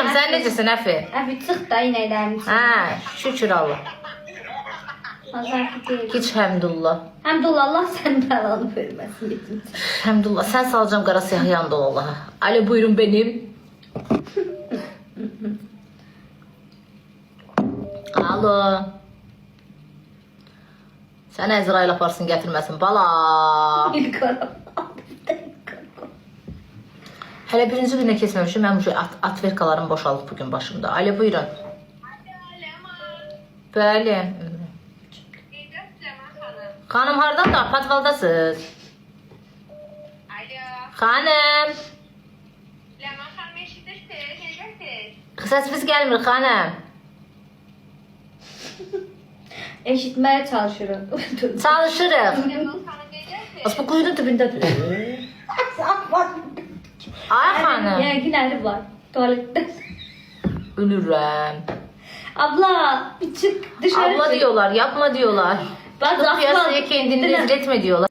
İyiyim, sen necesin Əfi? Əfi çıx da inəklərin içindən. Hə, şükür Allah. Azarkı deyil. Hiç həmdullah. Həmdullah Allah sənin bəlanı verməsin. Həmdullah, sən salacağım qara siyah yandı Allaha. Ali buyurun benim. Alo. Sən Əzrail aparsın gətirməsin bala. Hələ birinci günə keçməmişim. Mən bu atverkalarım boşalıb bugün başımda. Ali buyurun. Bəli. Xanım hardan da? Patvaldasınız. Xanım. Səsiniz gəlmir xanım. Eşitməyə çalışırıq. Çalışırıq. Az bu quyunun dibindədir. Ay xanım. Yəqin əli var. Tualetdə. Ölürəm. Abla bir çık dışarı Abla çık. diyorlar, yapma diyorlar. Bak, Bu piyasaya bak. kendini rezil etme diyorlar.